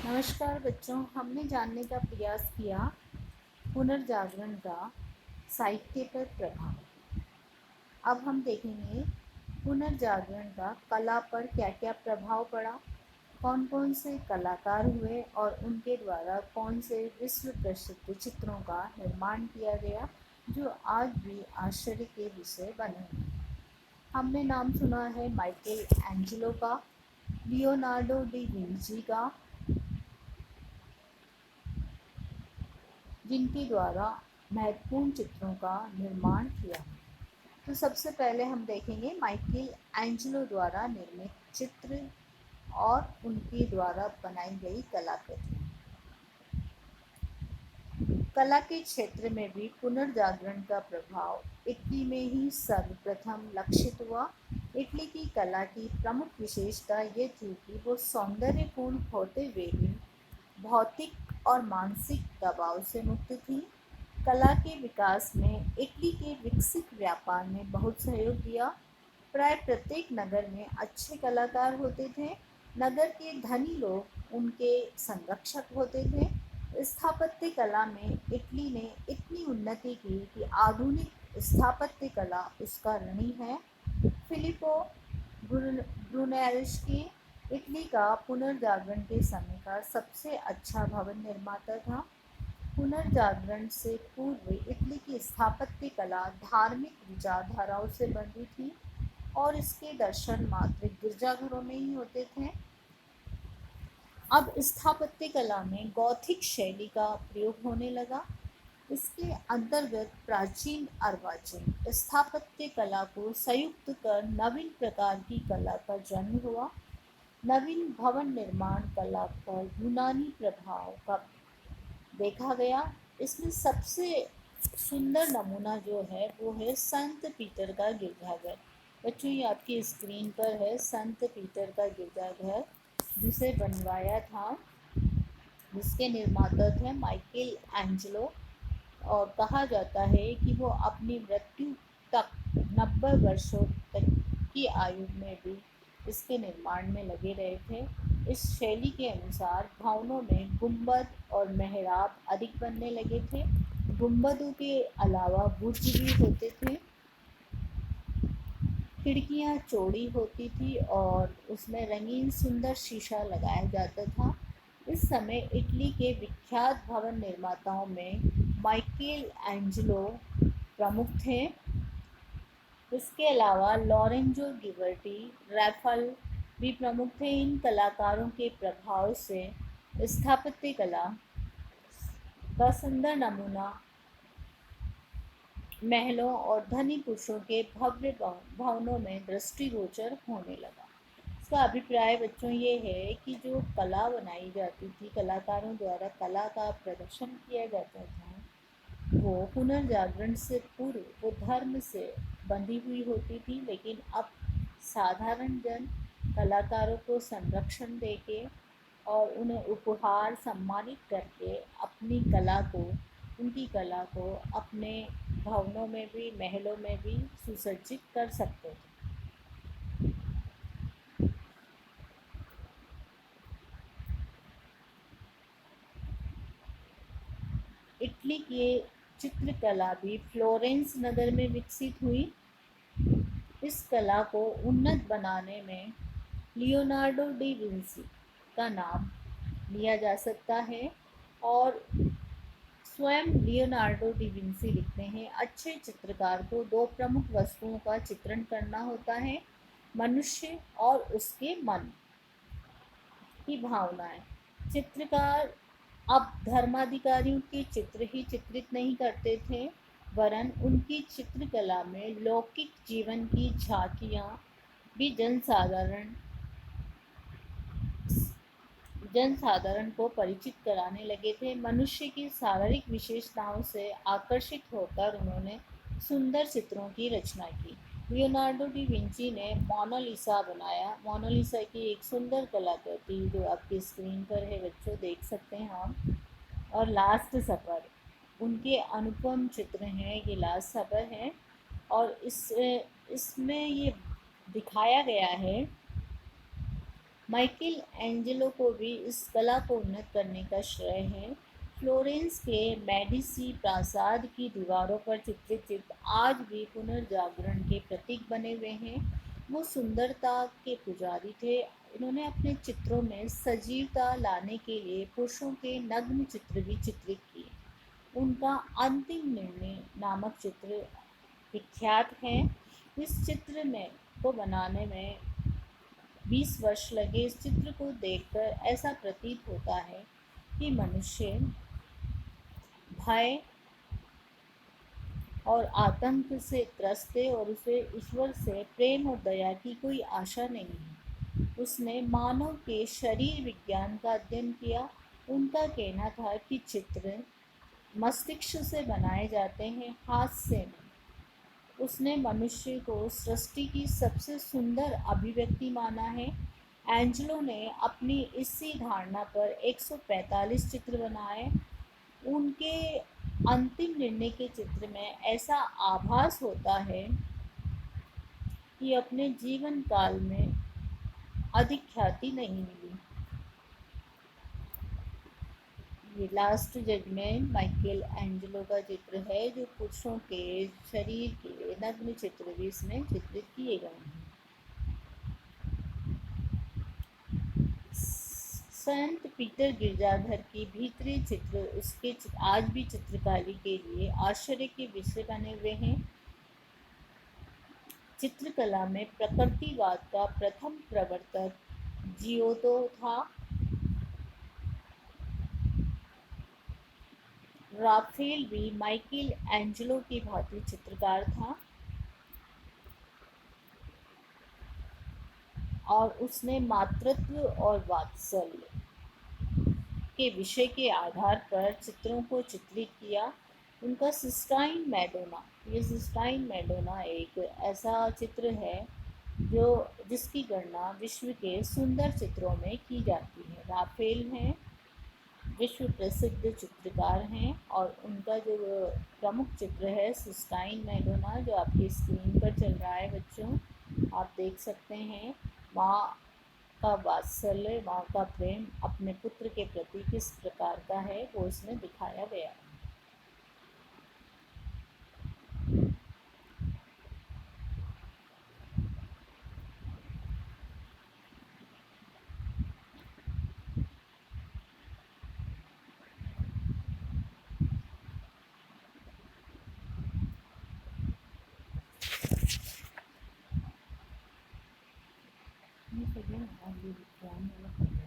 नमस्कार बच्चों, हमने जानने का प्रयास किया पुनर्जागरण का साहित्य पर प्रभाव। अब हम देखेंगे पुनर्जागरण का कला पर क्या क्या प्रभाव पड़ा, कौन कौन से कलाकार हुए और उनके द्वारा कौन से विश्व प्रसिद्ध चित्रों का निर्माण किया गया जो आज भी आश्चर्य के विषय बने हैं। हमने नाम सुना है माइकल एंजेलो का, लियोनार्डो डी विंची का, जिनके द्वारा महत्वपूर्ण चित्रों का निर्माण किया। तो सबसे पहले हम देखेंगे माइकल एंजेलो द्वारा निर्मित चित्र और उनके द्वारा बनाई गई कलाकृति। कला के क्षेत्र में भी पुनर्जागरण का प्रभाव इटली में ही सर्वप्रथम लक्षित हुआ। इटली की कला की प्रमुख विशेषता ये थी कि वो सौंदर्यपूर्ण होते हुए भी भौतिक और मानसिक दबाव से मुक्त थी। कला के विकास में इटली के विकसित व्यापार ने बहुत सहयोग दिया। प्राय प्रत्येक नगर में अच्छे कलाकार होते थे। नगर के धनी लोग उनके संरक्षक होते थे। स्थापत्य कला में इटली ने इतनी उन्नति की कि आधुनिक स्थापत्य कला उसका ऋणी है। फिलिपो ब्रुनेल्स्की इटली का पुनर्जागरण के समय का सबसे अच्छा भवन निर्माता था। पुनर्जागरण से पूर्व इटली की स्थापत्य कला धार्मिक विचारधाराओं से बंधी थी और इसके दर्शन मात्र गिरजाघरों में ही होते थे। अब स्थापत्य कला में गॉथिक शैली का प्रयोग होने लगा। इसके अंतर्गत प्राचीन अर्वाचीन स्थापत्य कला को संयुक्त कर नवीन प्रकार की कला का जन्म हुआ। नवीन भवन निर्माण कला पर यूनानी प्रभाव का देखा गया। इसमें सबसे सुंदर नमूना जो है वो है संत पीटर का गिरजाघर। बच्चों, ये आपकी स्क्रीन पर है संत पीटर का गिरजाघर, जिसे बनवाया था, जिसके निर्माता थे माइकल एंजेलो। और कहा जाता है कि वो अपनी मृत्यु तक 90 वर्षों तक की आयु में भी इसके निर्माण में लगे रहे थे। इस शैली के अनुसार भवनों में गुंबद और मेहराब अधिक बनने लगे थे। गुंबदों के अलावा बुर्ज भी होते थे। खिड़कियां चौड़ी होती थी और उसमें रंगीन सुंदर शीशा लगाया जाता था। इस समय इटली के विख्यात भवन निर्माताओं में माइकल एंजेलो प्रमुख थे। इसके अलावा लॉरेंजो गिबर्टी, रैफल भी प्रमुख थे। इन कलाकारों के प्रभाव से स्थापत्य कला का सुंदर नमूना महलों और धनी पुरुषों के भव्य भवनों में दृष्टिगोचर होने लगा। इसका अभिप्राय बच्चों ये है कि जो कला बनाई जाती थी, कलाकारों द्वारा कला का प्रदर्शन किया जाता था, वो पुनर्जागरण से पूर्व वो धर्म से बंधी हुई होती थी। लेकिन अब साधारण जन कलाकारों को संरक्षण देके और उन्हें उपहार सम्मानित करके अपनी कला को, उनकी कला को अपने भवनों में भी, महलों में भी सुसज्जित कर सकते थे। इटली की चित्रकला भी फ्लोरेंस नगर में विकसित हुई। इस कला को उन्नत बनाने में लियोनार्डो डी विंची का नाम लिया जा सकता है। और स्वयं लियोनार्डो डी विंची लिखते हैं, अच्छे चित्रकार को दो प्रमुख वस्तुओं का चित्रण करना होता है, मनुष्य और उसके मन की भावनाएं। चित्रकार अब धर्माधिकारियों के चित्र ही चित्रित नहीं करते थे, वरन उनकी चित्रकला में लौकिक जीवन की झांकियां भी जनसाधारण को परिचित कराने लगे थे। मनुष्य की शारीरिक विशेषताओं से आकर्षित होकर उन्होंने सुंदर चित्रों की रचना की। लियोनार्डो डी विंची ने मोनालिसा बनाया। मोनालिसा की एक सुंदर कलाकृति जो आपकी स्क्रीन पर है बच्चों, देख सकते हैं आप। और लास्ट सफ़र, उनके अनुपम चित्र हैं। ये लास्ट सफ़र है और इसमें ये दिखाया गया है माइकल एंजेलो को भी इस कला को उन्नत करने का श्रेय है। फ्लोरेंस के मेडिसी प्रासाद की दीवारों पर चित्रित चित्र आज भी पुनर्जागरण के प्रतीक बने हुए हैं। वो सुंदरता के पुजारी थे। इन्होंने अपने चित्रों में सजीवता लाने के लिए पुरुषों के नग्न चित्र भी चित्रित किए। उनका अंतिम निर्णय नामक चित्र विख्यात है। इस चित्र में को बनाने में 20 वर्ष लगे। इस चित्र को देखकर ऐसा प्रतीत होता है कि मनुष्य भय और आतंक से त्रस्त है और उसे ईश्वर से प्रेम और दया की कोई आशा नहीं है। उसने मानव के शरीर विज्ञान का अध्ययन किया। उनका कहना था कि चित्र मस्तिष्क से बनाए जाते हैं, हाथ से नहीं। उसने मनुष्य को सृष्टि की सबसे सुंदर अभिव्यक्ति माना है। एंजेलो ने अपनी इसी धारणा पर 145 चित्र बनाए। उनके अंतिम निर्णय के चित्र में ऐसा आभास होता है कि अपने जीवन काल में अधिक ख्याति नहीं मिली। ये लास्ट जजमेंट माइकल एंजेलो का चित्र है, जो पुरुषों के शरीर के नग्न चित्र भी इसमें चित्रित किए गए हैं। संत पीटर गिरजाघर की भीतरी चित्र उसके आज भी चित्रकारी के लिए आश्चर्य के विषय बने हुए हैं। चित्रकला में प्रकृतिवाद का प्रथम प्रवर्तक जियोतो था। राफेल भी माइकल एंजेलो की भांति चित्रकार था और उसने मातृत्व और वात्सल्य के विषय के आधार पर चित्रों को चित्रित किया। उनका सिस्टाइन मैडोना, ये सिस्टाइन मैडोना एक ऐसा चित्र है जो जिसकी गणना विश्व के सुंदर चित्रों में की जाती है। राफेल हैं, विश्व प्रसिद्ध चित्रकार हैं और उनका जो प्रमुख चित्र है सिस्टाइन मैडोना, जो आपकी स्क्रीन पर चल रहा है बच्चों, आप देख सकते हैं। माँ का वात्सल्य, माँ का प्रेम अपने पुत्र के प्रति किस प्रकार का है वो इसमें दिखाया गया है। ये सेकंड आगे विज्ञान वाला